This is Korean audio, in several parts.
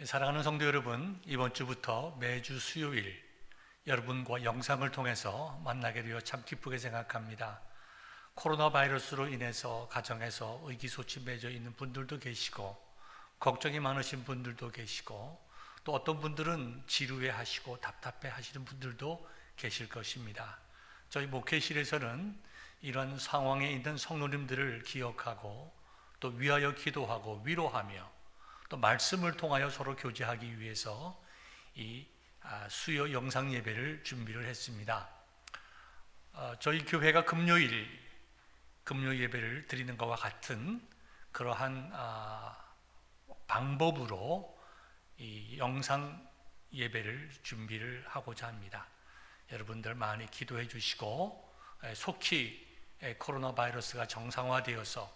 사랑하는 성도 여러분, 이번 주부터 매주 수요일 여러분과 영상을 통해서 만나게 되어 참 기쁘게 생각합니다. 코로나 바이러스로 인해서 가정에서 의기소침해 맺어 있는 분들도 계시고, 걱정이 많으신 분들도 계시고, 또 어떤 분들은 지루해 하시고 답답해 하시는 분들도 계실 것입니다. 저희 목회실에서는 이런 상황에 있는 성도님들을 기억하고 또 위하여 기도하고 위로하며 또 말씀을 통하여 서로 교제하기 위해서 이 수요 영상 예배를 준비를 했습니다. 저희 교회가 금요일 예배를 드리는 것과 같은 그러한 방법으로 이 영상 예배를 준비를 하고자 합니다. 여러분들 많이 기도해 주시고 속히 코로나 바이러스가 정상화되어서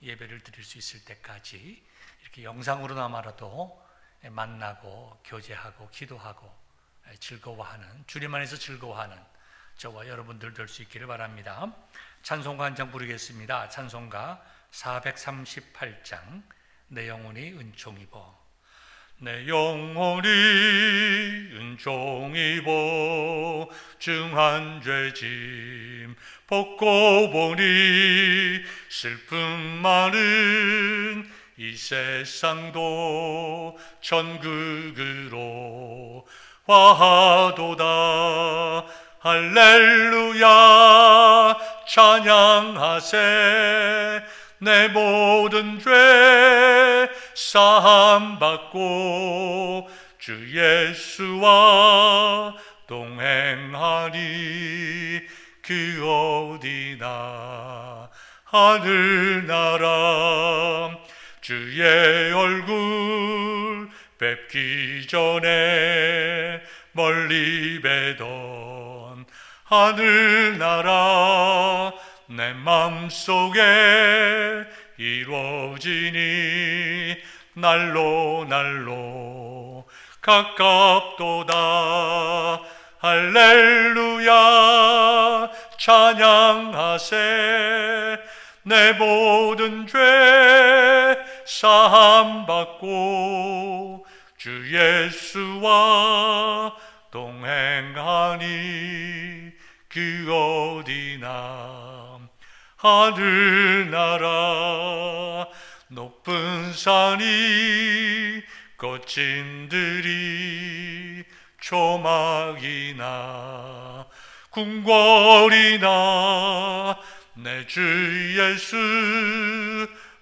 예배를 드릴 수 있을 때까지 이렇게 영상으로나마라도 만나고 교제하고 기도하고 즐거워하는, 주님 안에서 즐거워하는 저와 여러분들 될 수 있기를 바랍니다. 찬송가 한 장 부르겠습니다. 찬송가 438장 내 영혼이 은총 입어. 내 영혼이 은총 입어 중한 죄짐 벗고 보니 슬픔 많은 이 세상도 천국으로 화하도다. 할렐루야 찬양하세. 내 모든 죄 사함받고 주 예수와 동행하니 그 어디나 하늘나라. 주의 얼굴 뵙기 전에 멀리 뵈던 하늘나라 내 맘속에 이루어지니 날로 날로 가깝도다. 할렐루야 찬양하세. 내 모든 죄 사함받고 주 예수와 동행하니 그 어디나 하늘나라. 높은 산이 거친 들이 초막이나 궁궐이나 내 주 예수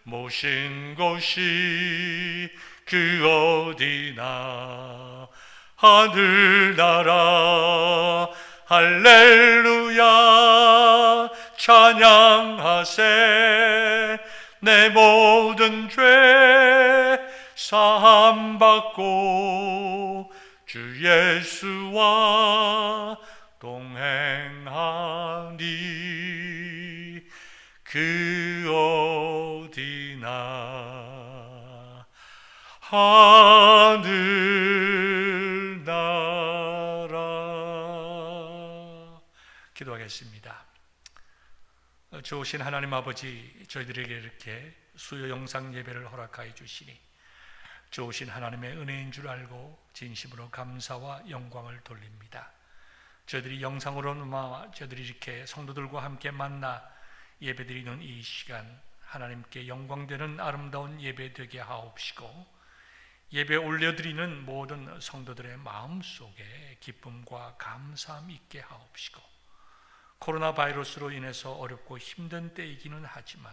모신 곳이 그 어디나 하늘나라. 할렐루야 찬양하세. 내 모든 죄 사함받고 주 예수와 동행하니 그 어디나 하늘나라. 기도하겠습니다. 좋으신 하나님 아버지, 저희들에게 이렇게 수요 영상 예배를 허락하여 주시니 좋으신 하나님의 은혜인 줄 알고 진심으로 감사와 영광을 돌립니다. 저희들이 영상으로나마 저희들이 이렇게 성도들과 함께 만나 예배드리는 이 시간, 하나님께 영광되는 아름다운 예배 되게 하옵시고, 예배 올려드리는 모든 성도들의 마음속에 기쁨과 감사함 있게 하옵시고, 코로나 바이러스로 인해서 어렵고 힘든 때이기는 하지만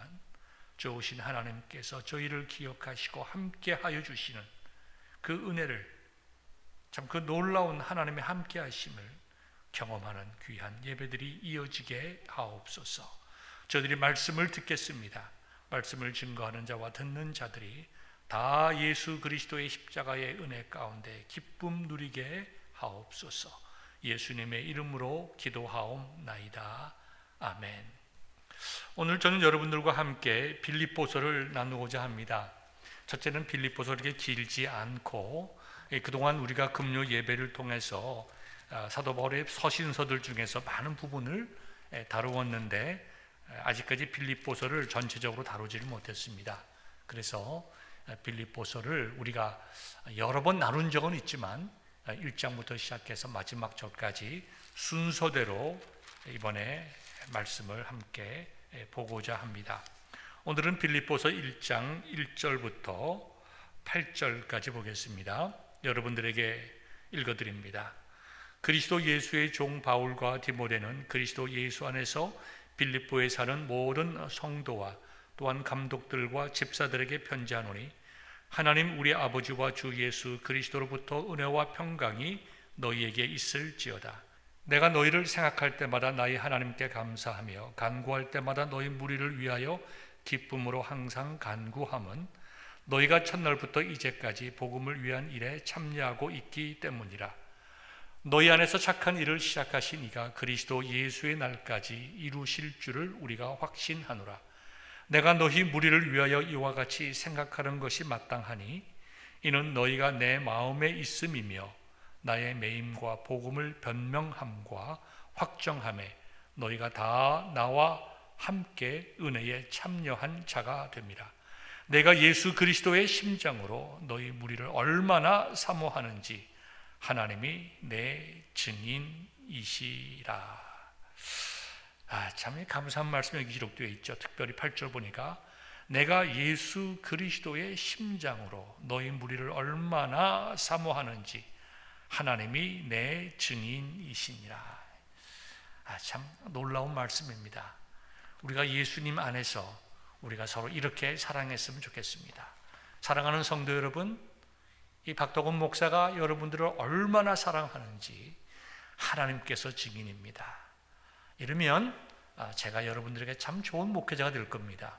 좋으신 하나님께서 저희를 기억하시고 함께 하여 주시는 그 은혜를, 참 그 놀라운 하나님의 함께 하심을 경험하는 귀한 예배들이 이어지게 하옵소서. 저희들이 말씀을 듣겠습니다. 말씀을 증거하는 자와 듣는 자들이 다 예수 그리스도의 십자가의 은혜 가운데 기쁨 누리게 하옵소서. 예수님의 이름으로 기도하옵나이다. 아멘. 오늘 저는 여러분들과 함께 빌립보서를 나누고자 합니다. 첫째는 빌립보서 이렇게 길지 않고 그동안 우리가 금요 예배를 통해서 사도 바울의 서신서들 중에서 많은 부분을 다루었는데 아직까지 빌립보서를 전체적으로 다루지를 못했습니다. 그래서 빌립보서를 우리가 여러 번 나눈 적은 있지만 1장부터 시작해서 마지막 절까지 순서대로 이번에 말씀을 함께 보고자 합니다. 오늘은 빌립보서 1장 1절부터 8절까지 보겠습니다. 여러분들에게 읽어드립니다. 그리스도 예수의 종 바울과 디모데는 그리스도 예수 안에서 빌립보에 사는 모든 성도와 또한 감독들과 집사들에게 편지하노니 하나님 우리 아버지와 주 예수 그리스도로부터 은혜와 평강이 너희에게 있을지어다. 내가 너희를 생각할 때마다 나의 하나님께 감사하며 간구할 때마다 너희 무리를 위하여 기쁨으로 항상 간구함은 너희가 첫날부터 이제까지 복음을 위한 일에 참여하고 있기 때문이라. 너희 안에서 착한 일을 시작하신 이가 그리스도 예수의 날까지 이루실 줄을 우리가 확신하노라. 내가 너희 무리를 위하여 이와 같이 생각하는 것이 마땅하니 이는 너희가 내 마음에 있음이며 나의 매임과 복음을 변명함과 확정함에 너희가 다 나와 함께 은혜에 참여한 자가 됨이라. 내가 예수 그리스도의 심장으로 너희 무리를 얼마나 사모하는지 하나님이 내 증인이시라. 참 감사한 말씀이 여기 기록되어 있죠. 특별히 8절 보니까 내가 예수 그리스도의 심장으로 너희 무리를 얼마나 사모하는지 하나님이 내 증인이시니라. 참 놀라운 말씀입니다. 우리가 예수님 안에서 우리가 서로 이렇게 사랑했으면 좋겠습니다. 사랑하는 성도 여러분, 이 박덕원 목사가 여러분들을 얼마나 사랑하는지 하나님께서 증인입니다. 이러면 제가 여러분들에게 참 좋은 목회자가 될 겁니다.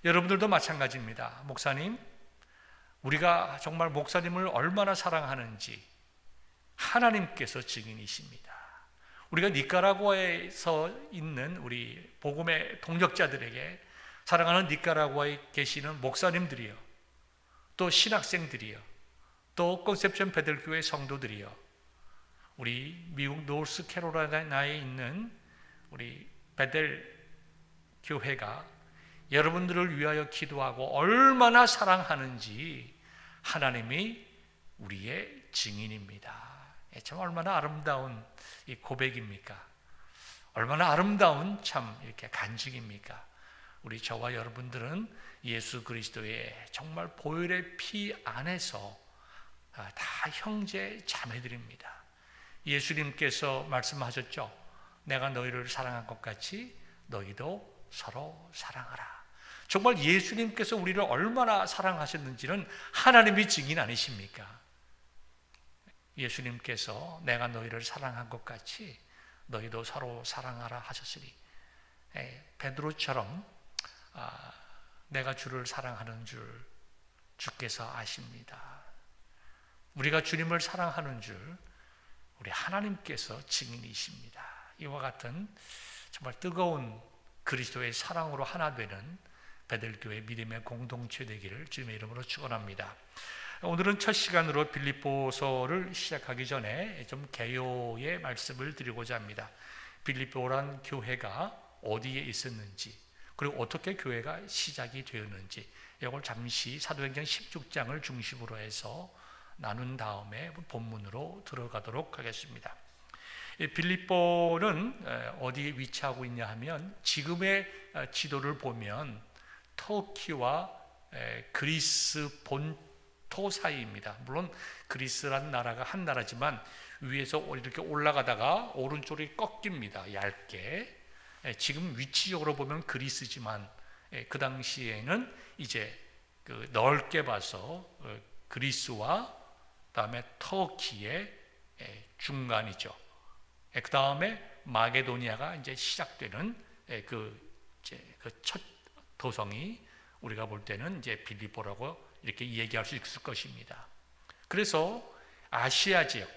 여러분들도 마찬가지입니다. 목사님, 우리가 정말 목사님을 얼마나 사랑하는지 하나님께서 증인이십니다. 우리가 니카라구아에서 있는 우리 복음의 동역자들에게 사랑하는 니카라구아에 계시는 목사님들이요, 또 신학생들이요, 또 컨셉션 베들교회 성도들이요, 우리 미국 노스캐롤라이나에 있는 우리 베델 교회가 여러분들을 위하여 기도하고 얼마나 사랑하는지 하나님이 우리의 증인입니다. 참 얼마나 아름다운 이 고백입니까? 얼마나 아름다운 참 이렇게 간증입니까? 우리 저와 여러분들은 예수 그리스도의 정말 보혈의 피 안에서 다 형제 자매들입니다. 예수님께서 말씀하셨죠. 내가 너희를 사랑한 것 같이 너희도 서로 사랑하라. 정말 예수님께서 우리를 얼마나 사랑하셨는지는 하나님이 증인 아니십니까? 예수님께서 내가 너희를 사랑한 것 같이 너희도 서로 사랑하라 하셨으니 베드로처럼 내가 주를 사랑하는 줄 주께서 아십니다. 우리가 주님을 사랑하는 줄 우리 하나님께서 증인이십니다. 이와 같은 정말 뜨거운 그리스도의 사랑으로 하나 되는 베들교회 믿음의 공동체 되기를 주님의 이름으로 축원합니다. 오늘은 첫 시간으로 빌립보서를 시작하기 전에 좀 개요의 말씀을 드리고자 합니다. 빌립보란 교회가 어디에 있었는지, 그리고 어떻게 교회가 시작이 되었는지 이걸 잠시 사도행전 16장을 중심으로 해서 나눈 다음에 본문으로 들어가도록 하겠습니다. 빌립보는 어디에 위치하고 있냐 하면 지금의 지도를 보면 터키와 그리스 본토 사이입니다. 물론 그리스라는 나라가 한 나라지만 위에서 이렇게 올라가다가 오른쪽이 꺾입니다. 얇게. 지금 위치적으로 보면 그리스지만 그 당시에는 이제 넓게 봐서 그리스와 그다음에 터키의 중간이죠. 그 다음에 마게도니아가 이제 시작되는 그 첫 도성이 우리가 볼 때는 이제 빌립보라고 이렇게 얘기할 수 있을 것입니다. 그래서 아시아 지역,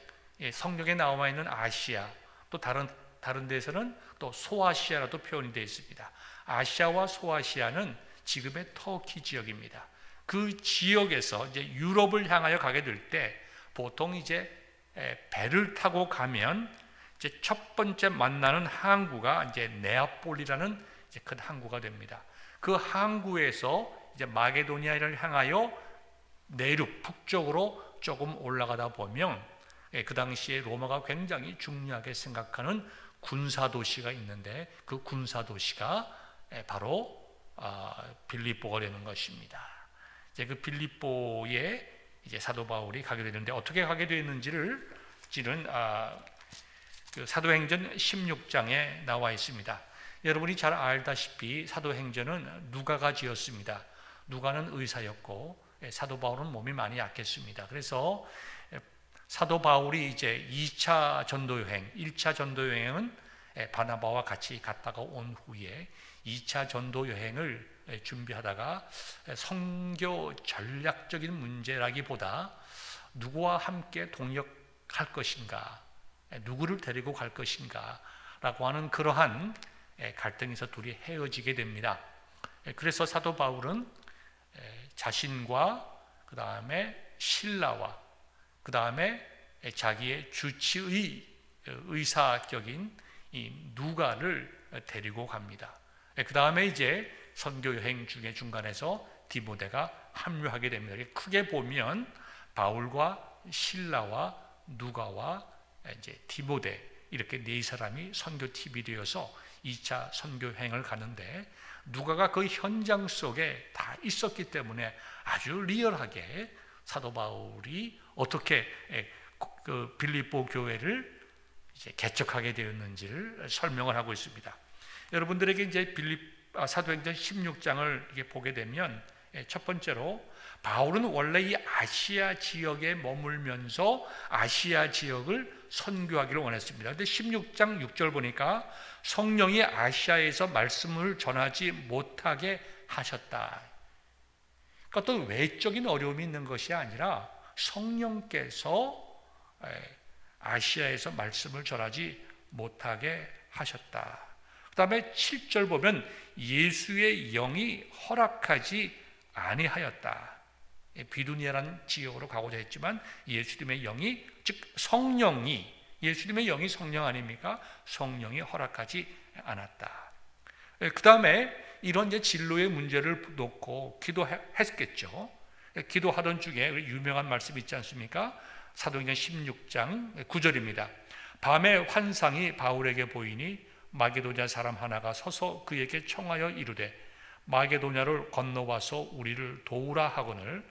성경에 나와 있는 아시아, 또 다른 데서는 또 소아시아라도 표현이 되어 있습니다. 아시아와 소아시아는 지금의 터키 지역입니다. 그 지역에서 이제 유럽을 향하여 가게 될 때 보통 이제 배를 타고 가면 이제 첫 번째 만나는 항구가 이제 네아폴리라는 이제 큰 항구가 됩니다. 그 항구에서 이제 마게도니아를 향하여 내륙 북쪽으로 조금 올라가다 보면 그 당시에 로마가 굉장히 중요하게 생각하는 군사도시가 있는데 그 군사도시가 바로 빌립보가 되는 것입니다. 이제 그 빌립보에 이제 사도 바울이 가게 되는데 어떻게 가게 되는지를 그 사도행전 16장에 나와 있습니다. 여러분이 잘 알다시피 사도행전은 누가가 지었습니다. 누가는 의사였고 사도 바울은 몸이 많이 약했습니다. 그래서 사도 바울이 이제 2차 전도여행, 1차 전도여행은 바나바와 같이 갔다가 온 후에 2차 전도여행을 준비하다가 선교 전략적인 문제라기보다 누구와 함께 동역할 것인가, 누구를 데리고 갈 것인가 라고 하는 그러한 갈등에서 둘이 헤어지게 됩니다. 그래서 사도 바울은 자신과 그 다음에 신라와 그 다음에 자기의 주치의 의사격인 이 누가를 데리고 갑니다. 그 다음에 이제 선교 여행 중에 중간에서 디모데가 합류하게 됩니다. 크게 보면 바울과 신라와 누가와 이제 디모데 이렇게 네 사람이 선교팀이 되어서 2차 선교 여행을 가는데 누가가 그 현장 속에 다 있었기 때문에 아주 리얼하게 사도 바울이 어떻게 그 빌립보 교회를 이제 개척하게 되었는지를 설명을 하고 있습니다. 여러분들에게 이제 사도행전 16장을 이렇게 보게 되면 첫 번째로 바울은 원래 이 아시아 지역에 머물면서 아시아 지역을 선교하기를 원했습니다. 그런데 16장 6절 보니까 성령이 아시아에서 말씀을 전하지 못하게 하셨다. 그러니까 어떤 외적인 어려움이 있는 것이 아니라 성령께서 아시아에서 말씀을 전하지 못하게 하셨다. 그 다음에 7절 보면 예수의 영이 허락하지 아니하였다. 비두니아라는 지역으로 가고자 했지만 예수님의 영이, 즉 성령이, 예수님의 영이 성령 아닙니까? 성령이 허락하지 않았다. 그 다음에 이런 이제 진로의 문제를 놓고 기도했겠죠. 기도하던 중에 유명한 말씀이 있지 않습니까? 사도행전 16장 9절입니다. 밤에 환상이 바울에게 보이니 마게도냐 사람 하나가 서서 그에게 청하여 이르되 마게도냐를 건너와서 우리를 도우라 하거늘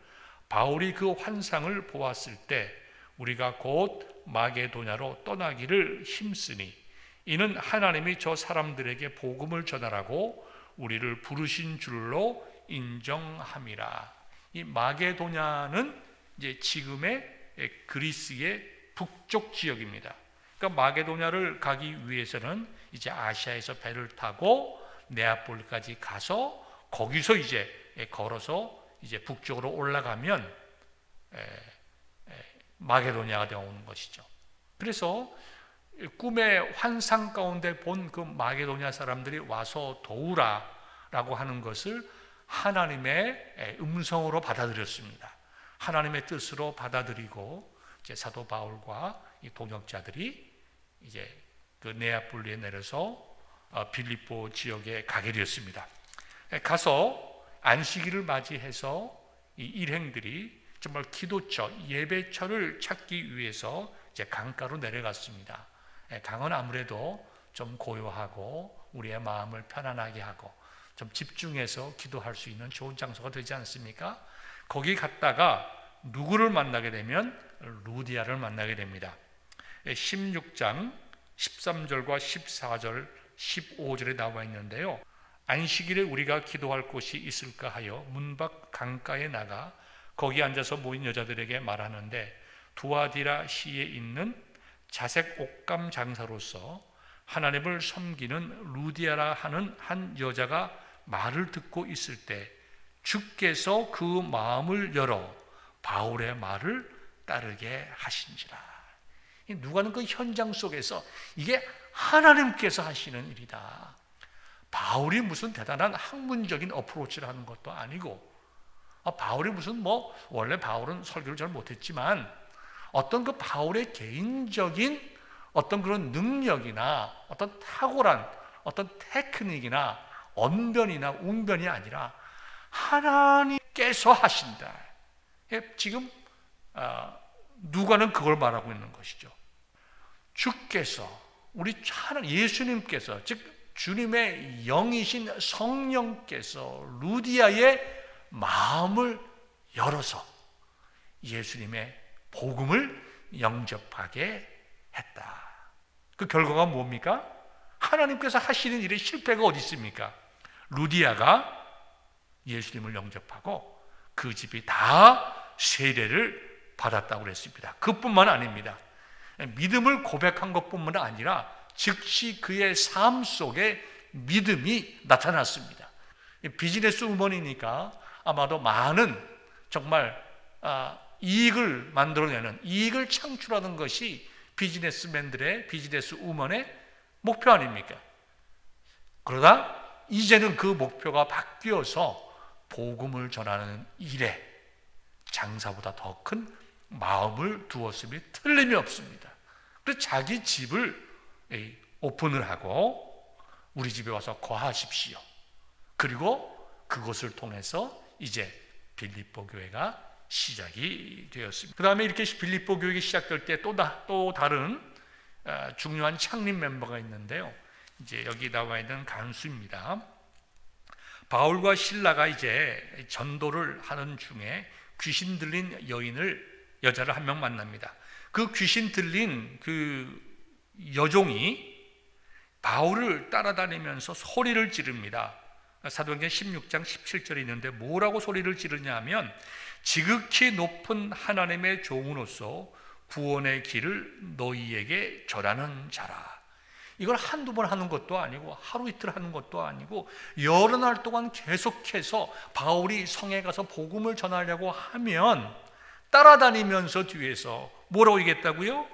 바울이 그 환상을 보았을 때 우리가 곧 마게도냐로 떠나기를 힘쓰니 이는 하나님이 저 사람들에게 복음을 전하라고 우리를 부르신 줄로 인정함이라. 이 마게도냐는 이제 지금의 그리스의 북쪽 지역입니다. 그러니까 마게도냐를 가기 위해서는 이제 아시아에서 배를 타고 네아폴리까지 가서 거기서 이제 걸어서 이제 북쪽으로 올라가면 마게도냐가 되어오는 것이죠. 그래서 꿈의 환상 가운데 본 그 마게도냐 사람들이 와서 도우라라고 하는 것을 하나님의 음성으로 받아들였습니다. 하나님의 뜻으로 받아들이고 이제 사도 바울과 이 동역자들이 이제 그 네아폴리에 내려서 빌립보 지역에 가게 되었습니다. 가서 안식일을 맞이해서 이 일행들이 정말 기도처, 예배처를 찾기 위해서 이제 강가로 내려갔습니다. 강은 아무래도 좀 고요하고 우리의 마음을 편안하게 하고 좀 집중해서 기도할 수 있는 좋은 장소가 되지 않습니까? 거기 갔다가 누구를 만나게 되면 루디아를 만나게 됩니다. 16장 13절과 14절, 15절에 나와 있는데요. 안식일에 우리가 기도할 곳이 있을까 하여 문 밖 강가에 나가 거기 앉아서 모인 여자들에게 말하는데 두아디라 시에 있는 자색 옷감 장사로서 하나님을 섬기는 루디아라 하는 한 여자가 말을 듣고 있을 때 주께서 그 마음을 열어 바울의 말을 따르게 하신지라. 누가는 그 현장 속에서 이게 하나님께서 하시는 일이다. 바울이 무슨 대단한 학문적인 어프로치를 하는 것도 아니고 바울이 무슨 원래 바울은 설교를 잘 못했지만 어떤 그 바울의 개인적인 어떤 그런 능력이나 어떤 탁월한 어떤 테크닉이나 언변이나 웅변이 아니라 하나님께서 하신다. 지금 누가는 그걸 말하고 있는 것이죠. 주께서, 우리 예수님께서, 즉 주님의 영이신 성령께서 루디아의 마음을 열어서 예수님의 복음을 영접하게 했다. 그 결과가 뭡니까? 하나님께서 하시는 일에 실패가 어디 있습니까? 루디아가 예수님을 영접하고 그 집이 다 세례를 받았다고 그랬습니다. 그뿐만 아닙니다. 믿음을 고백한 것뿐만 아니라 즉시 그의 삶 속에 믿음이 나타났습니다. 비즈니스 우먼이니까 아마도 많은 정말 이익을 만들어내는, 이익을 창출하는 것이 비즈니스맨들의, 비즈니스 우먼의 목표 아닙니까? 그러다 이제는 그 목표가 바뀌어서 복음을 전하는 일에 장사보다 더 큰 마음을 두었음이 틀림이 없습니다. 그래서 자기 집을 오픈을 하고 우리 집에 와서 거하십시오. 그리고 그것을 통해서 이제 빌립보 교회가 시작이 되었습니다. 그 다음에 이렇게 빌립보 교회가 시작될 때 또 다른 중요한 창립 멤버가 있는데요. 이제 여기 나와 있는 간수입니다. 바울과 실라가 이제 전도를 하는 중에 귀신 들린 여자를 한 명 만납니다. 그 귀신 들린 그 여종이 바울을 따라다니면서 소리를 지릅니다. 사도행전 16장 17절에 있는데 뭐라고 소리를 지르냐 하면 지극히 높은 하나님의 종으로서 구원의 길을 너희에게 전하는 자라. 이걸 한두 번 하는 것도 아니고 하루 이틀 하는 것도 아니고 여러 날 동안 계속해서 바울이 성에 가서 복음을 전하려고 하면 따라다니면서 뒤에서 뭐라고 얘기했다고요?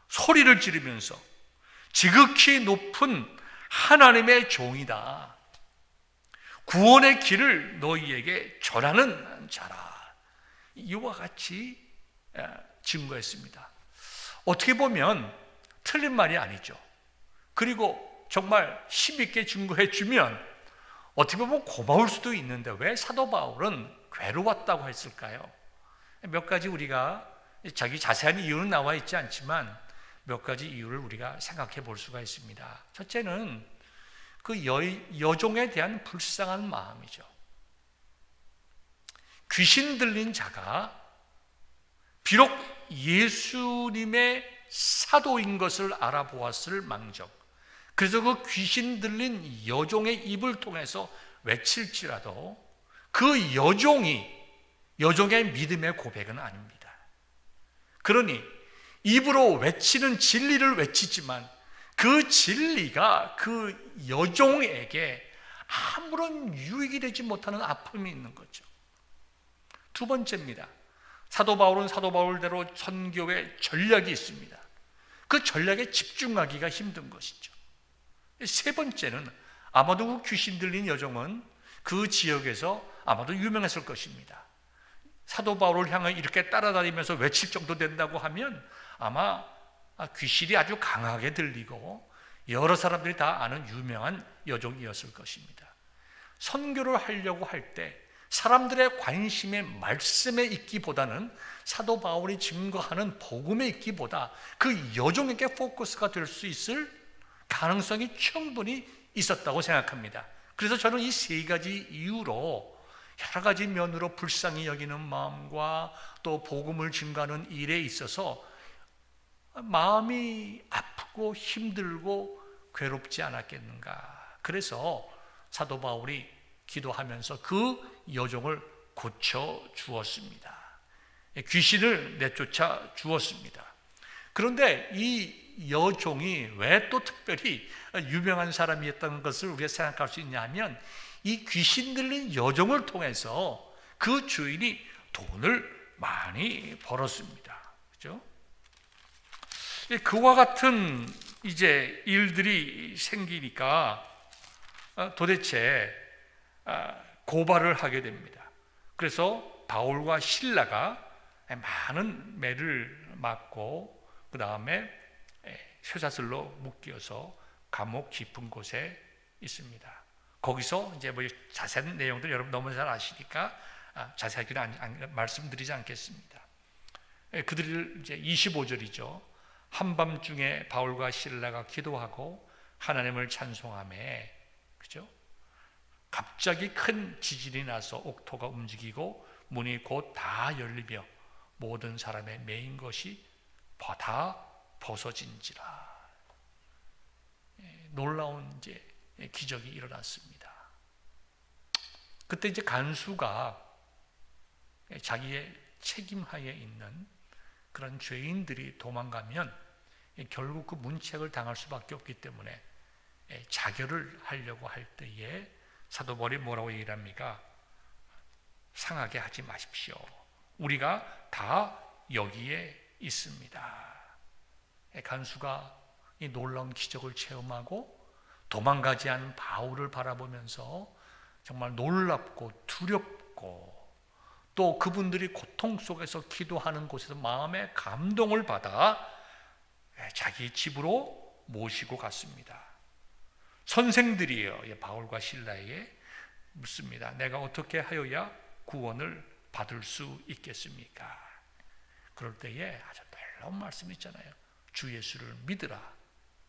소리를 지르면서 지극히 높은 하나님의 종이다. 구원의 길을 너희에게 전하는 자라. 이와 같이 증거했습니다. 어떻게 보면 틀린 말이 아니죠. 그리고 정말 힘있게 증거해 주면 어떻게 보면 고마울 수도 있는데 왜 사도 바울은 괴로웠다고 했을까요? 몇 가지 우리가 자기 자세한 이유는 나와 있지 않지만 몇 가지 이유를 우리가 생각해 볼 수가 있습니다. 첫째는 그 여종에 대한 불쌍한 마음이죠. 귀신 들린 자가 비록 예수님의 사도인 것을 알아보았을 망정, 그래서 그 귀신 들린 여종의 입을 통해서 외칠지라도 그 여종의 믿음의 고백은 아닙니다. 그러니 입으로 외치는 진리를 외치지만 그 진리가 그 여종에게 아무런 유익이 되지 못하는 아픔이 있는 거죠. 두 번째입니다. 사도 바울은 사도 바울대로 선교의 전략이 있습니다. 그 전략에 집중하기가 힘든 것이죠. 세 번째는 아마도 그 귀신 들린 여종은 그 지역에서 아마도 유명했을 것입니다. 사도 바울을 향해 이렇게 따라다니면서 외칠 정도 된다고 하면 아마 귀신이 아주 강하게 들리고 여러 사람들이 다 아는 유명한 여종이었을 것입니다. 선교를 하려고 할 때 사람들의 관심이 말씀에 있기보다는 사도 바울이 증거하는 복음에 있기보다 그 여종에게 포커스가 될 수 있을 가능성이 충분히 있었다고 생각합니다. 그래서 저는 이 세 가지 이유로 여러 가지 면으로 불쌍히 여기는 마음과 또 복음을 증거하는 일에 있어서 마음이 아프고 힘들고 괴롭지 않았겠는가. 그래서 사도 바울이 기도하면서 그 여종을 고쳐 주었습니다. 귀신을 내쫓아 주었습니다. 그런데 이 여종이 왜 또 특별히 유명한 사람이었다는 것을 우리가 생각할 수 있냐 하면 이 귀신 들린 여종을 통해서 그 주인이 돈을 많이 벌었습니다. 그렇죠? 그와 같은 이제 일들이 생기니까 도대체 고발을 하게 됩니다. 그래서 바울과 실라가 많은 매를 맞고 그 다음에 쇠사슬로 묶여서 감옥 깊은 곳에 있습니다. 거기서 이제 뭐 자세한 내용들 여러분 너무 잘 아시니까 자세하게는 말씀드리지 않겠습니다. 그들을 이제 25절이죠. 한밤중에 바울과 실라가 기도하고 하나님을 찬송하며, 그죠? 갑자기 큰 지진이 나서 옥토가 움직이고 문이 곧 다 열리며 모든 사람의 매인 것이 다 벗어진지라. 놀라운 이제 기적이 일어났습니다. 그때 이제 간수가 자기의 책임하에 있는 그런 죄인들이 도망가면 결국 그 문책을 당할 수밖에 없기 때문에 자결을 하려고 할 때에 사도 바울이 뭐라고 얘기를 합니까? 상하게 하지 마십시오. 우리가 다 여기에 있습니다. 간수가 이 놀라운 기적을 체험하고 도망가지 않은 바울을 바라보면서 정말 놀랍고 두렵고 또 그분들이 고통 속에서 기도하는 곳에서 마음의 감동을 받아 자기 집으로 모시고 갔습니다. 선생들이요, 바울과 실라에게 묻습니다. 내가 어떻게 하여야 구원을 받을 수 있겠습니까? 그럴 때에 아주 놀라운 말씀이 있잖아요. 주 예수를 믿으라.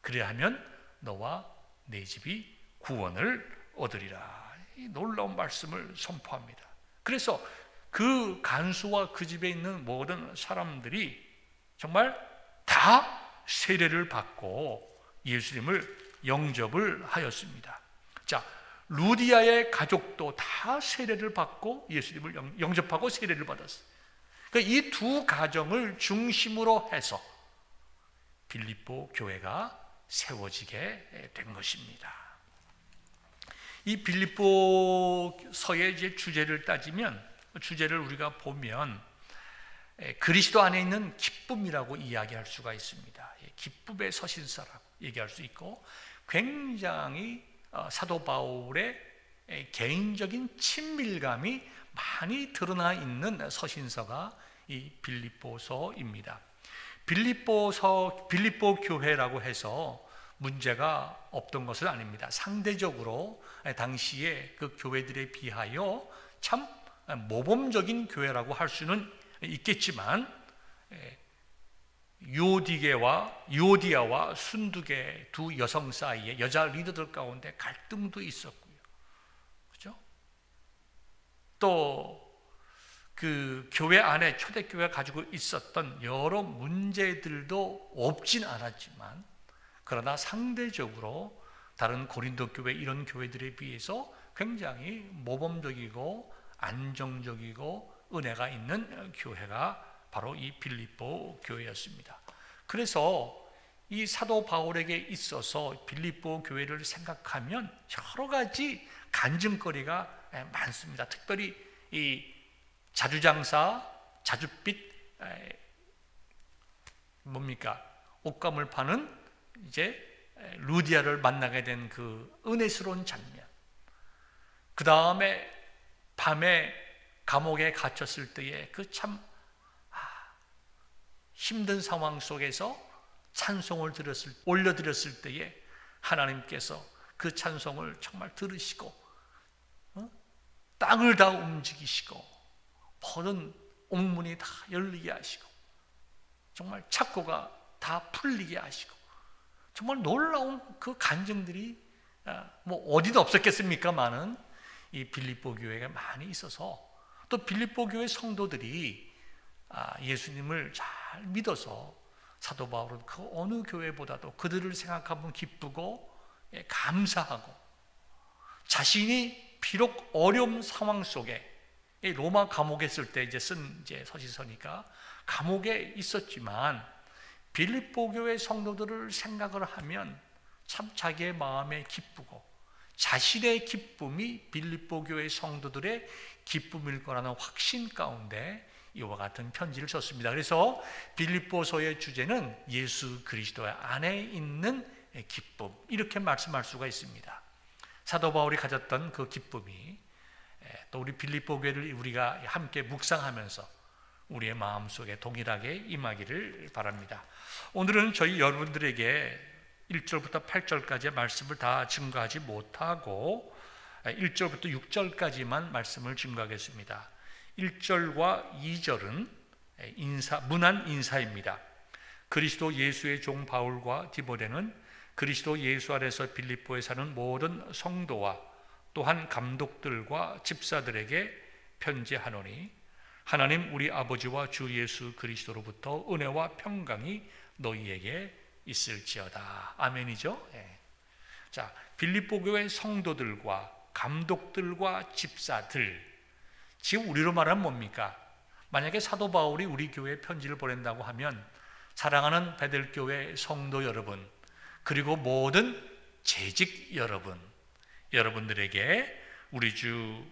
그래야하면 너와 내 집이 구원을 얻으리라. 이 놀라운 말씀을 선포합니다. 그래서 그 간수와 그 집에 있는 모든 사람들이 정말 다 세례를 받고 예수님을 영접을 하였습니다. 자, 루디아의 가족도 다 세례를 받고 예수님을 영접하고 세례를 받았어요. 그러니까 이 두 가정을 중심으로 해서 빌립보 교회가 세워지게 된 것입니다. 이 빌립보서의 이제 주제를 따지면, 주제를 우리가 보면 그리스도 안에 있는 기쁨이라고 이야기할 수가 있습니다. 기쁨의 서신서라고 얘기할 수 있고, 굉장히 사도 바울의 개인적인 친밀감이 많이 드러나 있는 서신서가 이 빌립보서입니다. 빌립보 교회라고 해서 문제가 없던 것은 아닙니다. 상대적으로 당시에 그 교회들에 비하여 참 모범적인 교회라고 할 수는 있겠지만, 유오디아와 순두계 두 여성 사이에 여자 리더들 가운데 갈등도 있었고요. 그죠? 또 그 교회 안에 초대교회가 가지고 있었던 여러 문제들도 없진 않았지만, 그러나 상대적으로 다른 고린도 교회 이런 교회들에 비해서 굉장히 모범적이고 안정적이고 은혜가 있는 교회가 바로 이 빌립보 교회였습니다. 그래서 이 사도 바울에게 있어서 빌립보 교회를 생각하면 여러 가지 간증거리가 많습니다. 특별히 이 자주장사, 자줏빛 옷감을 파는 이제 루디아를 만나게 된 그 은혜스러운 장면. 그 다음에 밤에 감옥에 갇혔을 때의 그 참 힘든 상황 속에서 찬송을 올려드렸을 때에 하나님께서 그 찬송을 정말 들으시고 땅을 다 움직이시고 모든 옥문이 다 열리게 하시고 정말 착고가 다 풀리게 하시고 정말 놀라운 그 간증들이 뭐 어디도 없었겠습니까마는 이 빌립보 교회가 많이 있어서, 또 빌립보 교회 성도들이 예수님을 잘 믿어서 사도 바울은 그 어느 교회보다도 그들을 생각하면 기쁘고 감사하고, 자신이 비록 어려운 상황 속에 로마 감옥에 있을 때 쓴 서신서니까 감옥에 있었지만 빌립보 교회 성도들을 생각을 하면 참 자기의 마음에 기쁘고 자신의 기쁨이 빌립보 교회 성도들의 기쁨일 거라는 확신 가운데 이와 같은 편지를 썼습니다. 그래서 빌립보서의 주제는 예수 그리스도 안에 있는 기쁨, 이렇게 말씀할 수가 있습니다. 사도 바울이 가졌던 그 기쁨이 또 우리 빌립보 교회를 우리가 함께 묵상하면서 우리의 마음속에 동일하게 임하기를 바랍니다. 오늘은 저희 여러분들에게 1절부터 8절까지의 말씀을 다 증거하지 못하고 1절부터 6절까지만 말씀을 증거하겠습니다. 1절과 2절은 문안 인사입니다. 그리스도 예수의 종 바울과 디모데는 그리스도 예수 안에서 빌립보에 사는 모든 성도와 또한 감독들과 집사들에게 편지하노니 하나님 우리 아버지와 주 예수 그리스도로부터 은혜와 평강이 너희에게 있을지어다. 아멘이죠? 자, 빌립보 교회 성도들과 감독들과 집사들, 지금 우리로 말하면 뭡니까? 만약에 사도 바울이 우리 교회에 편지를 보낸다고 하면 사랑하는 베델교회 성도 여러분, 그리고 모든 재직 여러분, 여러분들에게 우리 주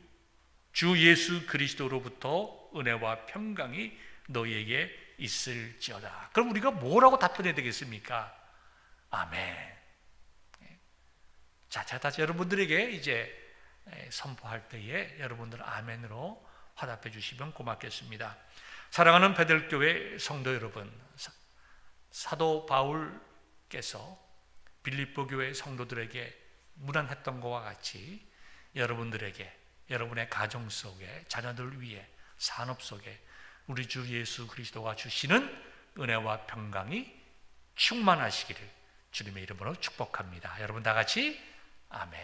예수 그리스도로부터 은혜와 평강이 너희에게 있을지어다. 그럼 우리가 뭐라고 답변해야 되겠습니까? 아멘. 자, 다시 여러분들에게 이제 선포할 때에 여러분들 아멘으로 화답해 주시면 고맙겠습니다. 사랑하는 베델교회 성도 여러분, 사도 바울께서 빌립보 교회 성도들에게 문안했던 것과 같이 여러분들에게, 여러분의 가정 속에, 자녀들 위해, 산업 속에 우리 주 예수 그리스도가 주시는 은혜와 평강이 충만하시기를 주님의 이름으로 축복합니다. 여러분 다 같이 아멘.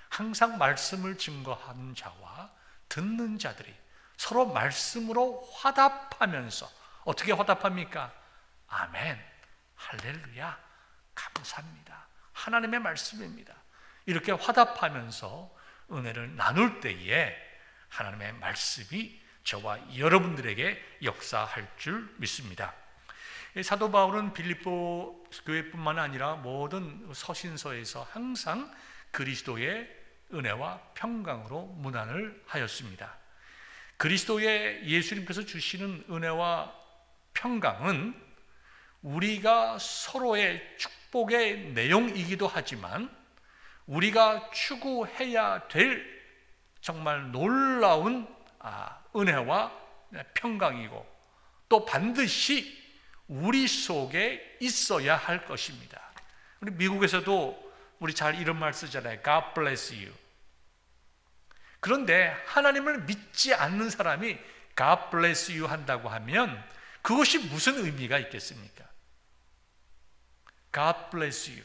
항상 말씀을 증거하는 자와 듣는 자들이 서로 말씀으로 화답하면서, 어떻게 화답합니까? 아멘, 할렐루야, 감사합니다, 하나님의 말씀입니다. 이렇게 화답하면서 은혜를 나눌 때에 하나님의 말씀이 저와 여러분들에게 역사할 줄 믿습니다. 사도 바울은 빌립보 교회뿐만 아니라 모든 서신서에서 항상 그리스도의 은혜와 평강으로 문안을 하였습니다. 그리스도의 예수님께서 주시는 은혜와 평강은 우리가 서로의 축복의 내용이기도 하지만 우리가 추구해야 될 정말 놀라운 은혜와 평강이고, 또 반드시 우리 속에 있어야 할 것입니다. 우리 미국에서도 우리 잘 이런 말 쓰잖아요. God bless you. 그런데 하나님을 믿지 않는 사람이 God bless you 한다고 하면 그것이 무슨 의미가 있겠습니까? God bless you.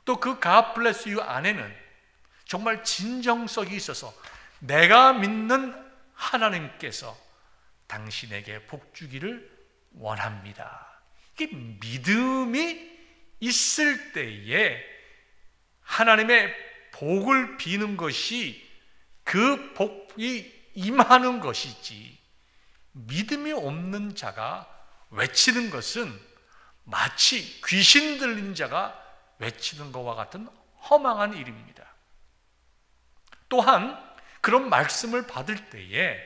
또 그 God bless you 안에는 정말 진정성이 있어서 내가 믿는 하나님께서 당신에게 복 주기를 원합니다. 이게 믿음이 있을 때에 하나님의 복을 비는 것이 그 복이 임하는 것이지, 믿음이 없는 자가 외치는 것은 마치 귀신 들린 자가 외치는 것과 같은 허망한 일입니다. 또한 그런 말씀을 받을 때에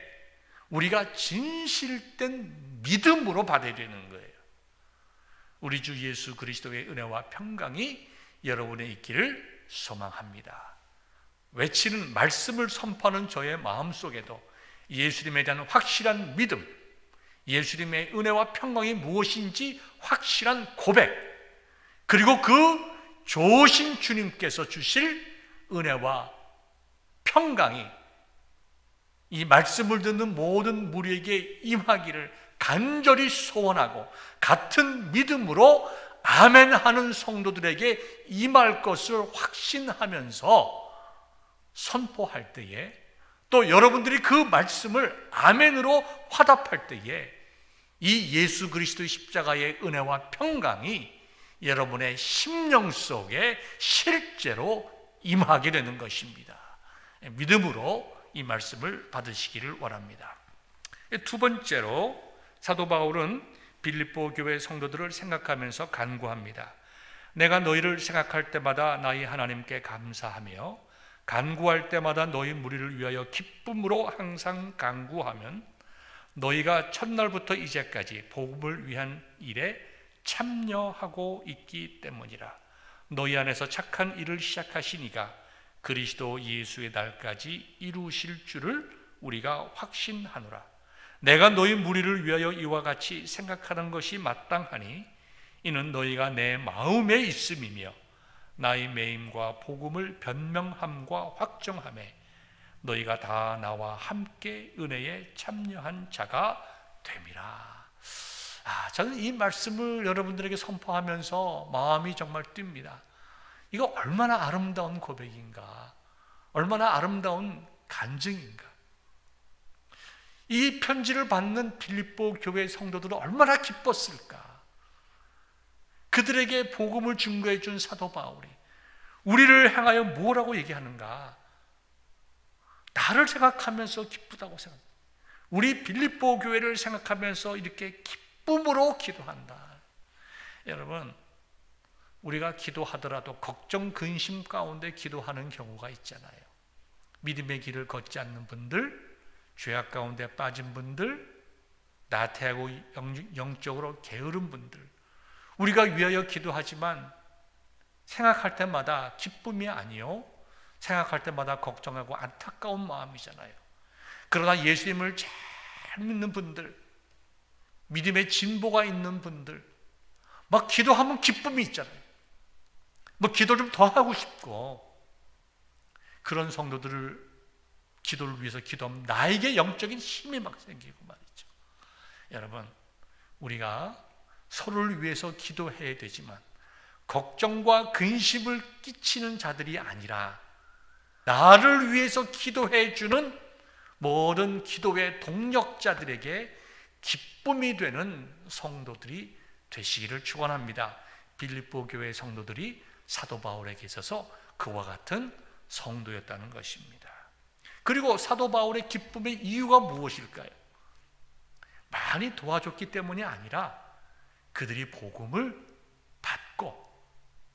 우리가 진실된 믿음으로 받아야 되는 거예요. 우리 주 예수 그리스도의 은혜와 평강이 여러분의 있기를 소망합니다. 외치는 말씀을 선포하는 저의 마음속에도 예수님에 대한 확실한 믿음, 예수님의 은혜와 평강이 무엇인지 확실한 고백, 그리고 그 좋으신 주님께서 주실 은혜와 평강이 이 말씀을 듣는 모든 무리에게 임하기를 간절히 소원하고, 같은 믿음으로 아멘 하는 성도들에게 임할 것을 확신하면서 선포할 때에, 또 여러분들이 그 말씀을 아멘으로 화답할 때에 이 예수 그리스도의 십자가의 은혜와 평강이 여러분의 심령 속에 실제로 임하게 되는 것입니다. 믿음으로 이 말씀을 받으시기를 원합니다. 두 번째로 사도 바울은 빌립보 교회 성도들을 생각하면서 간구합니다. 내가 너희를 생각할 때마다 나의 하나님께 감사하며 간구할 때마다 너희 무리를 위하여 기쁨으로 항상 간구하면 너희가 첫날부터 이제까지 복음을 위한 일에 참여하고 있기 때문이라. 너희 안에서 착한 일을 시작하시니가 그리스도 예수의 날까지 이루실 줄을 우리가 확신하노라. 내가 너희 무리를 위하여 이와 같이 생각하는 것이 마땅하니 이는 너희가 내 마음에 있음이며 나의 매임과 복음을 변명함과 확정함에 너희가 다 나와 함께 은혜에 참여한 자가 됨이라. 저는 이 말씀을 여러분들에게 선포하면서 마음이 정말 뜁니다. 이거 얼마나 아름다운 고백인가, 얼마나 아름다운 간증인가. 이 편지를 받는 빌립보 교회 성도들은 얼마나 기뻤을까. 그들에게 복음을 증거해 준 사도 바울이 우리를 향하여 뭐라고 얘기하는가? 나를 생각하면서 기쁘다고 생각합니다. 우리 빌립보 교회를 생각하면서 이렇게 기쁨으로 기도한다. 여러분, 우리가 기도하더라도 걱정, 근심 가운데 기도하는 경우가 있잖아요. 믿음의 길을 걷지 않는 분들, 죄악 가운데 빠진 분들, 나태하고 영적으로 게으른 분들, 우리가 위하여 기도하지만 생각할 때마다 기쁨이 아니요, 생각할 때마다 걱정하고 안타까운 마음이잖아요. 그러나 예수님을 잘 믿는 분들, 믿음의 진보가 있는 분들, 막 기도하면 기쁨이 있잖아요. 뭐 기도 좀 더 하고 싶고, 그런 성도들을 기도를 위해서 기도하면 나에게 영적인 힘이 막 생기고 말이죠. 여러분, 우리가 서로를 위해서 기도해야 되지만 걱정과 근심을 끼치는 자들이 아니라 나를 위해서 기도해 주는 모든 기도의 동력자들에게 기쁨이 되는 성도들이 되시기를 축원합니다. 빌립보 교회 성도들이 사도 바울에게 있어서 그와 같은 성도였다는 것입니다. 그리고 사도 바울의 기쁨의 이유가 무엇일까요? 많이 도와줬기 때문이 아니라 그들이 복음을 받고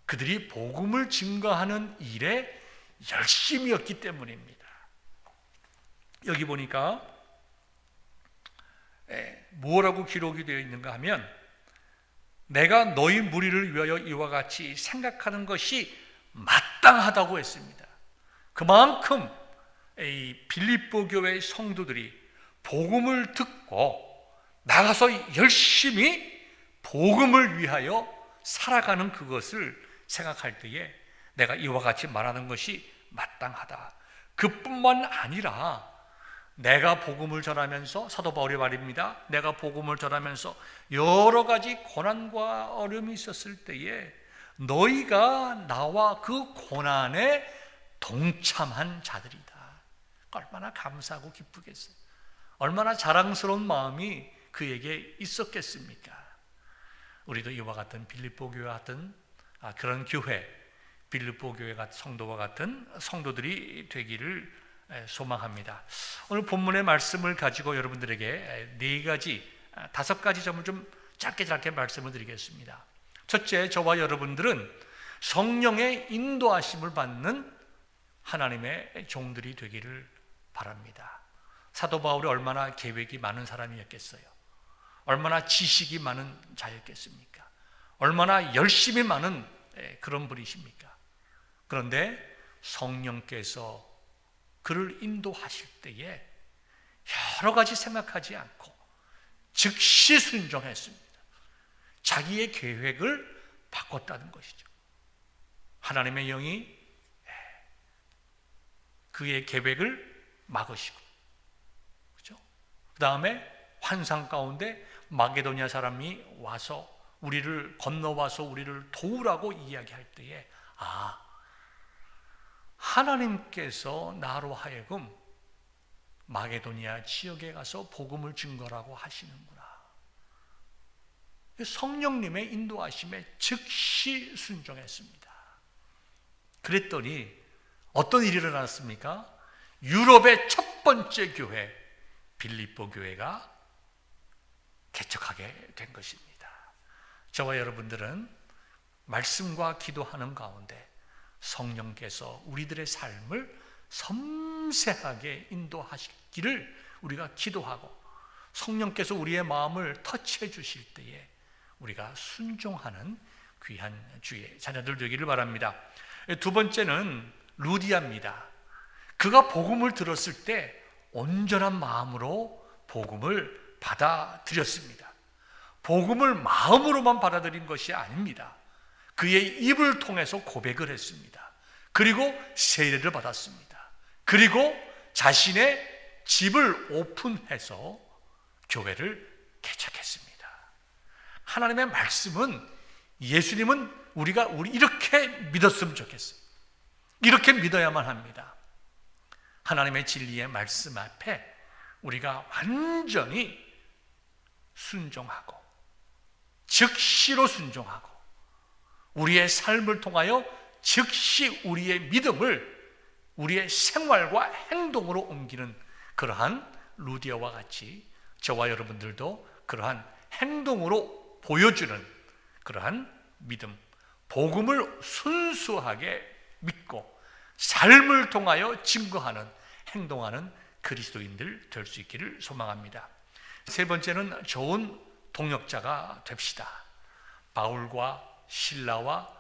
그들이 복음을 증거하는 일에 열심이었기 때문입니다. 여기 보니까 뭐라고 기록이 되어 있는가 하면, 내가 너희 무리를 위하여 이와 같이 생각하는 것이 마땅하다고 했습니다. 그만큼 이 빌립보 교회 성도들이 복음을 듣고 나가서 열심히 복음을 위하여 살아가는 그것을 생각할 때에 내가 이와 같이 말하는 것이 마땅하다. 그뿐만 아니라 내가 복음을 전하면서, 사도 바울이 말입니다, 내가 복음을 전하면서 여러 가지 고난과 어려움이 있었을 때에 너희가 나와 그 고난에 동참한 자들이다. 얼마나 감사하고 기쁘겠어요. 얼마나 자랑스러운 마음이 그에게 있었겠습니까? 우리도 이와 같은 빌립보 교회 같은 그런 교회, 빌립보 교회 같은 성도와 같은 성도들이 되기를 소망합니다. 오늘 본문의 말씀을 가지고 여러분들에게 다섯 가지 점을 좀 짧게 말씀을 드리겠습니다. 첫째, 저와 여러분들은 성령의 인도하심을 받는 하나님의 종들이 되기를 바랍니다. 사도 바울이 얼마나 계획이 많은 사람이었겠어요? 얼마나 지식이 많은 자였겠습니까? 얼마나 열심히 많은 그런 분이십니까? 그런데 성령께서 그를 인도하실 때에 여러 가지 생각하지 않고 즉시 순종했습니다. 자기의 계획을 바꿨다는 것이죠. 하나님의 영이 그의 계획을 막으시고, 그렇죠? 그 다음에 환상 가운데 마게도냐 사람이 와서 우리를 건너와서 우리를 도우라고 이야기할 때에 하나님께서 나로 하여금 마게도니아 지역에 가서 복음을 증거라고 하시는구나. 성령님의 인도하심에 즉시 순종했습니다. 그랬더니 어떤 일이 일어났습니까? 유럽의 첫 번째 교회, 빌립보 교회가 개척하게 된 것입니다. 저와 여러분들은 말씀과 기도하는 가운데 성령께서 우리들의 삶을 섬세하게 인도하시기를 우리가 기도하고, 성령께서 우리의 마음을 터치해 주실 때에 우리가 순종하는 귀한 주의 자녀들 되기를 바랍니다. 두 번째는 루디아입니다. 그가 복음을 들었을 때 온전한 마음으로 복음을 받아들였습니다. 복음을 마음으로만 받아들인 것이 아닙니다. 그의 입을 통해서 고백을 했습니다. 그리고 세례를 받았습니다. 그리고 자신의 집을 오픈해서 교회를 개척했습니다. 하나님의 말씀은, 예수님은 우리 이렇게 믿었으면 좋겠어요. 이렇게 믿어야만 합니다. 하나님의 진리의 말씀 앞에 우리가 완전히 순종하고, 즉시로 순종하고, 우리의 삶을 통하여 즉시 우리의 믿음을 우리의 생활과 행동으로 옮기는 그러한 루디아와 같이 저와 여러분들도 그러한 행동으로 보여주는 그러한 믿음, 복음을 순수하게 믿고 삶을 통하여 증거하는, 행동하는 그리스도인들 될 수 있기를 소망합니다. 세 번째는 좋은 동역자가 됩시다. 바울과 실라와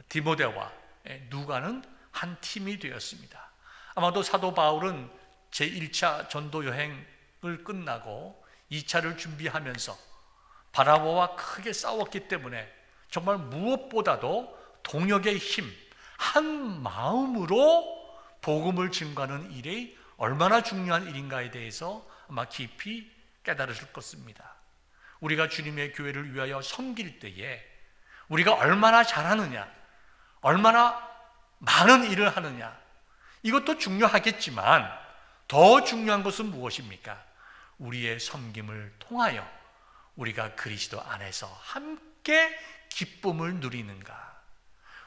디모데와 누가는 한 팀이 되었습니다. 아마도 사도 바울은 제1차 전도 여행을 끝나고 2차를 준비하면서 바나바와 크게 싸웠기 때문에 정말 무엇보다도 동역의 힘, 한 마음으로 복음을 증거하는 일이 얼마나 중요한 일인가에 대해서 아마 깊이 깨달으실 것입니다. 우리가 주님의 교회를 위하여 섬길 때에 우리가 얼마나 잘하느냐, 얼마나 많은 일을 하느냐, 이것도 중요하겠지만 더 중요한 것은 무엇입니까? 우리의 섬김을 통하여 우리가 그리스도 안에서 함께 기쁨을 누리는가,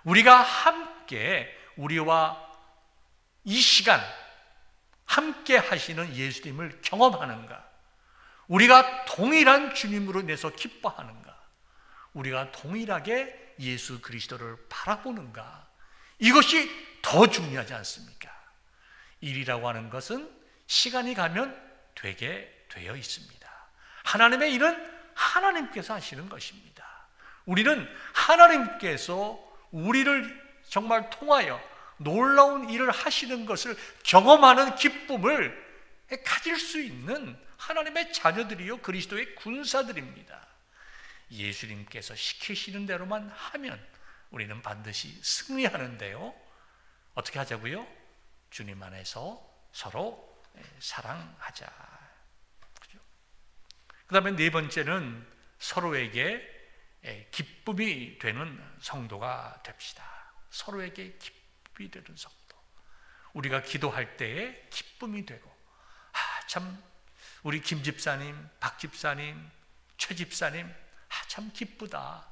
우리가 함께 우리와 이 시간 함께 하시는 예수님을 경험하는가, 우리가 동일한 주님으로 인해서 기뻐하는가, 우리가 동일하게 예수 그리스도를 바라보는가, 이것이 더 중요하지 않습니까? 일이라고 하는 것은 시간이 가면 되게 되어 있습니다. 하나님의 일은 하나님께서 하시는 것입니다. 우리는 하나님께서 우리를 정말 통하여 놀라운 일을 하시는 것을 경험하는 기쁨을 가질 수 있는 하나님의 자녀들이요, 그리스도의 군사들입니다. 예수님께서 시키시는 대로만 하면 우리는 반드시 승리하는데요, 어떻게 하자고요? 주님 안에서 서로 사랑하자. 그 다음에 네 번째는 서로에게 기쁨이 되는 성도가 됩시다. 서로에게 기쁨이 되는 성도. 우리가 기도할 때에 기쁨이 되고, 참 우리 김 집사님, 박 집사님, 최 집사님, 참 기쁘다.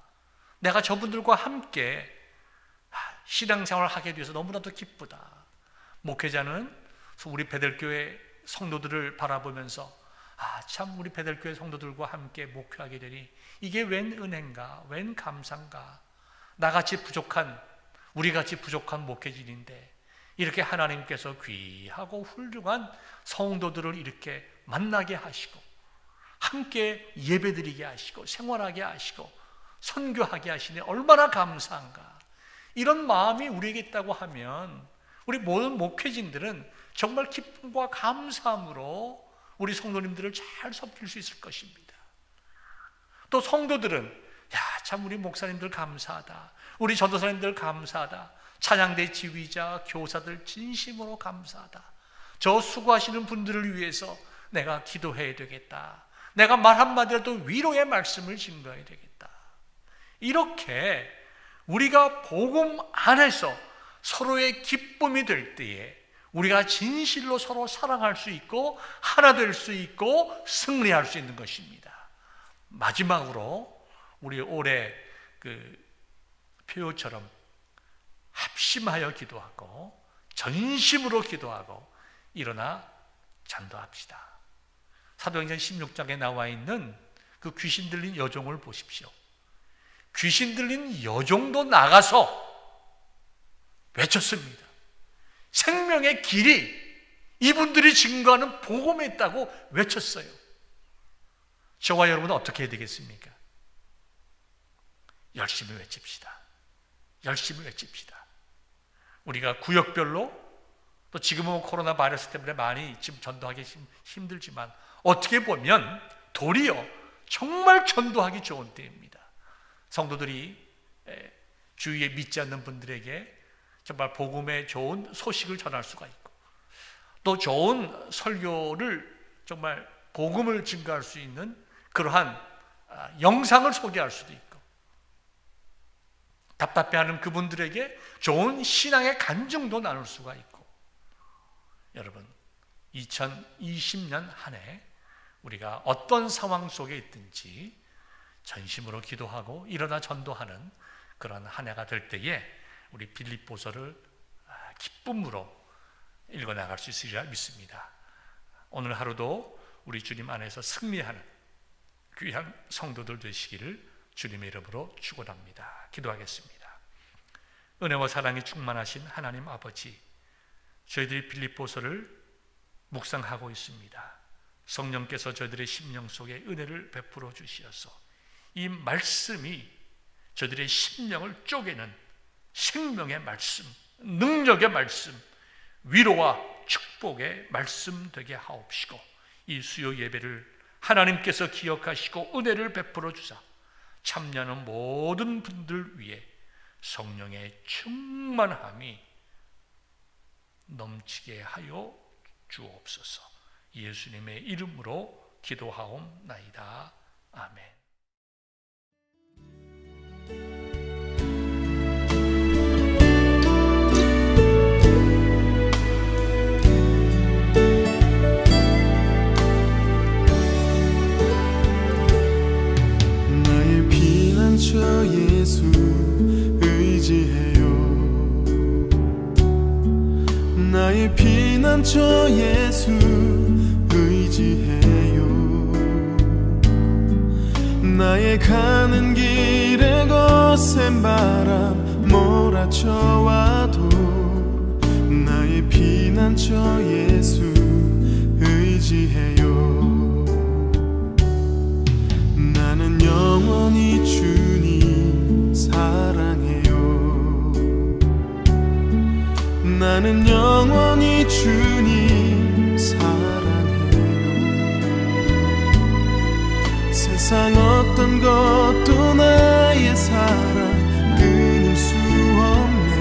내가 저분들과 함께 신앙생활을 하게 돼서 너무나도 기쁘다. 목회자는 우리 베델교회 성도들을 바라보면서 참 우리 베델교회 성도들과 함께 목회하게 되니 이게 웬 은혜인가, 웬 감사인가. 나같이 부족한, 우리같이 부족한 목회진인데 이렇게 하나님께서 귀하고 훌륭한 성도들을 이렇게 만나게 하시고 함께 예배드리게 하시고 생활하게 하시고 선교하게 하시니 얼마나 감사한가. 이런 마음이 우리에게 있다고 하면 우리 모든 목회진들은 정말 기쁨과 감사함으로 우리 성도님들을 잘 섬길 수 있을 것입니다. 또 성도들은 참 우리 목사님들 감사하다, 우리 전도사님들 감사하다, 찬양대 지휘자, 교사들 진심으로 감사하다, 저 수고하시는 분들을 위해서 내가 기도해야 되겠다, 내가 말 한마디라도 위로의 말씀을 증거해야 되겠다. 이렇게 우리가 복음 안에서 서로의 기쁨이 될 때에 우리가 진실로 서로 사랑할 수 있고 하나 될 수 있고 승리할 수 있는 것입니다. 마지막으로 우리 올해 그 표요처럼 합심하여 기도하고 전심으로 기도하고 일어나 전도합시다. 사도행전 16장에 나와 있는 그 귀신 들린 여종을 보십시오. 귀신 들린 여종도 나가서 외쳤습니다. 생명의 길이 이분들이 증거하는 복음에 있다고 외쳤어요. 저와 여러분은 어떻게 해야 되겠습니까? 열심히 외칩시다. 열심히 외칩시다. 우리가 구역별로, 또 지금은 코로나 바이러스 때문에 많이 지금 전도하기 힘들지만 어떻게 보면 도리어 정말 전도하기 좋은 때입니다. 성도들이 주위에 믿지 않는 분들에게 정말 복음의 좋은 소식을 전할 수가 있고, 또 좋은 설교를 정말 복음을 증거할 수 있는 그러한 영상을 소개할 수도 있고, 답답해하는 그분들에게 좋은 신앙의 간증도 나눌 수가 있고, 여러분 2020년 한 해 우리가 어떤 상황 속에 있든지 전심으로 기도하고 일어나 전도하는 그런 한 해가 될 때에 우리 빌립보서를 기쁨으로 읽어나갈 수 있으리라 믿습니다. 오늘 하루도 우리 주님 안에서 승리하는 귀한 성도들 되시기를 주님의 이름으로 축원합니다. 기도하겠습니다. 은혜와 사랑이 충만하신 하나님 아버지, 저희들이 빌립보서를 묵상하고 있습니다. 성령께서 저희들의 심령 속에 은혜를 베풀어 주시어서 이 말씀이 저희들의 심령을 쪼개는 생명의 말씀, 능력의 말씀, 위로와 축복의 말씀 되게 하옵시고, 이 수요 예배를 하나님께서 기억하시고 은혜를 베풀어 주사 참여하는 모든 분들 위해 성령의 충만함이 넘치게 하여 주옵소서. 예수님의 이름으로 기도하옵나이다. 아멘. 나의 피난처 예수 의지해요. 나의 피난처 예수 의지해요. 나의 가는 길에 거센 바람 몰아쳐와도 나의 피난처 예수 의지해요. 나는 영원히 주님 사랑해요. 나는 영원히 주님 사랑해요. 세상 어떤 것도 나의 사랑 끊을 수 없네.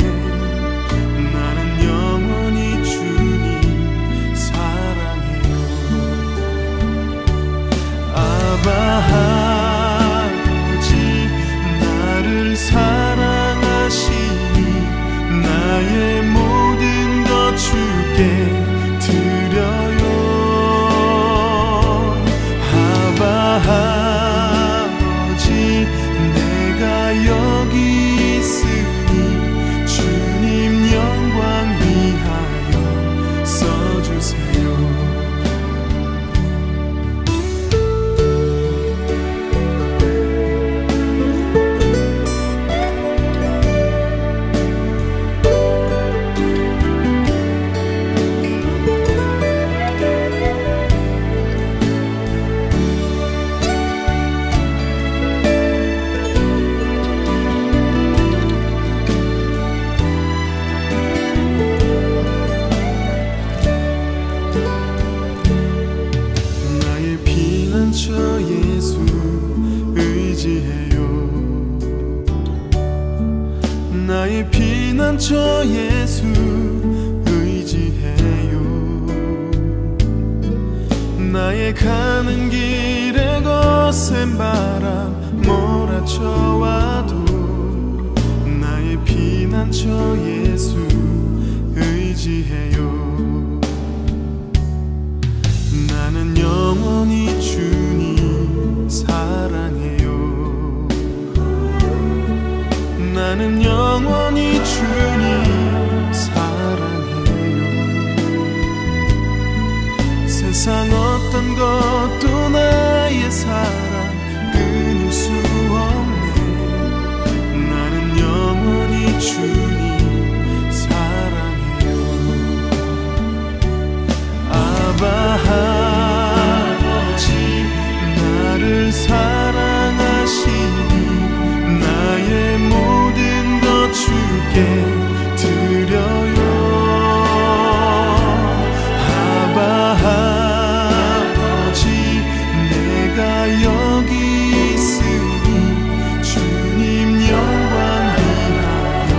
나는 영원히 주님 사랑해요. 아바 아버지, 나를 사랑하시니 나의 모든 것 주께 드려요. 아바 아버지, 내가 여기 있으니 주님 영광 위하여 써주세요. 나의 피난처 예수 의지해요. 나의 가는 길에 거센 바람 몰아쳐와도 나의 피난처 예수 의지해요. 나는 영원히 주님 사랑해요. 나는 영원히 주님 사랑해요. 세상 어떤 것도 나의 사랑 끊을 수 없네. 나는 영원히 주님 사랑해요. 아바 아버지, 나를 사랑하시니 나의 모든 것 주께 드려요. 아바 아버지, 내가 여기 있으니 주님 영광 위하여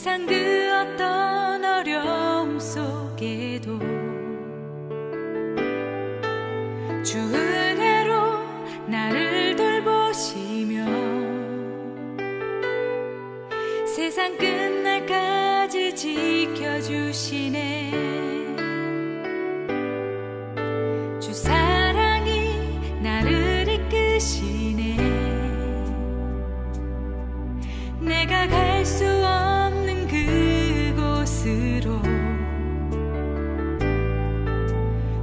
세상 그 어떤 어려움 속에도 주 은혜로 나를 돌보시며 세상 끝날까지 지켜주시네. 주 사랑이 나를 이끄시네. 내가 갈 수 없는 그곳으로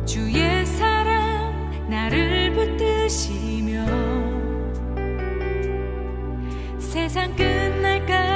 주의 사랑 나를 붙드시며 세상 끝날까지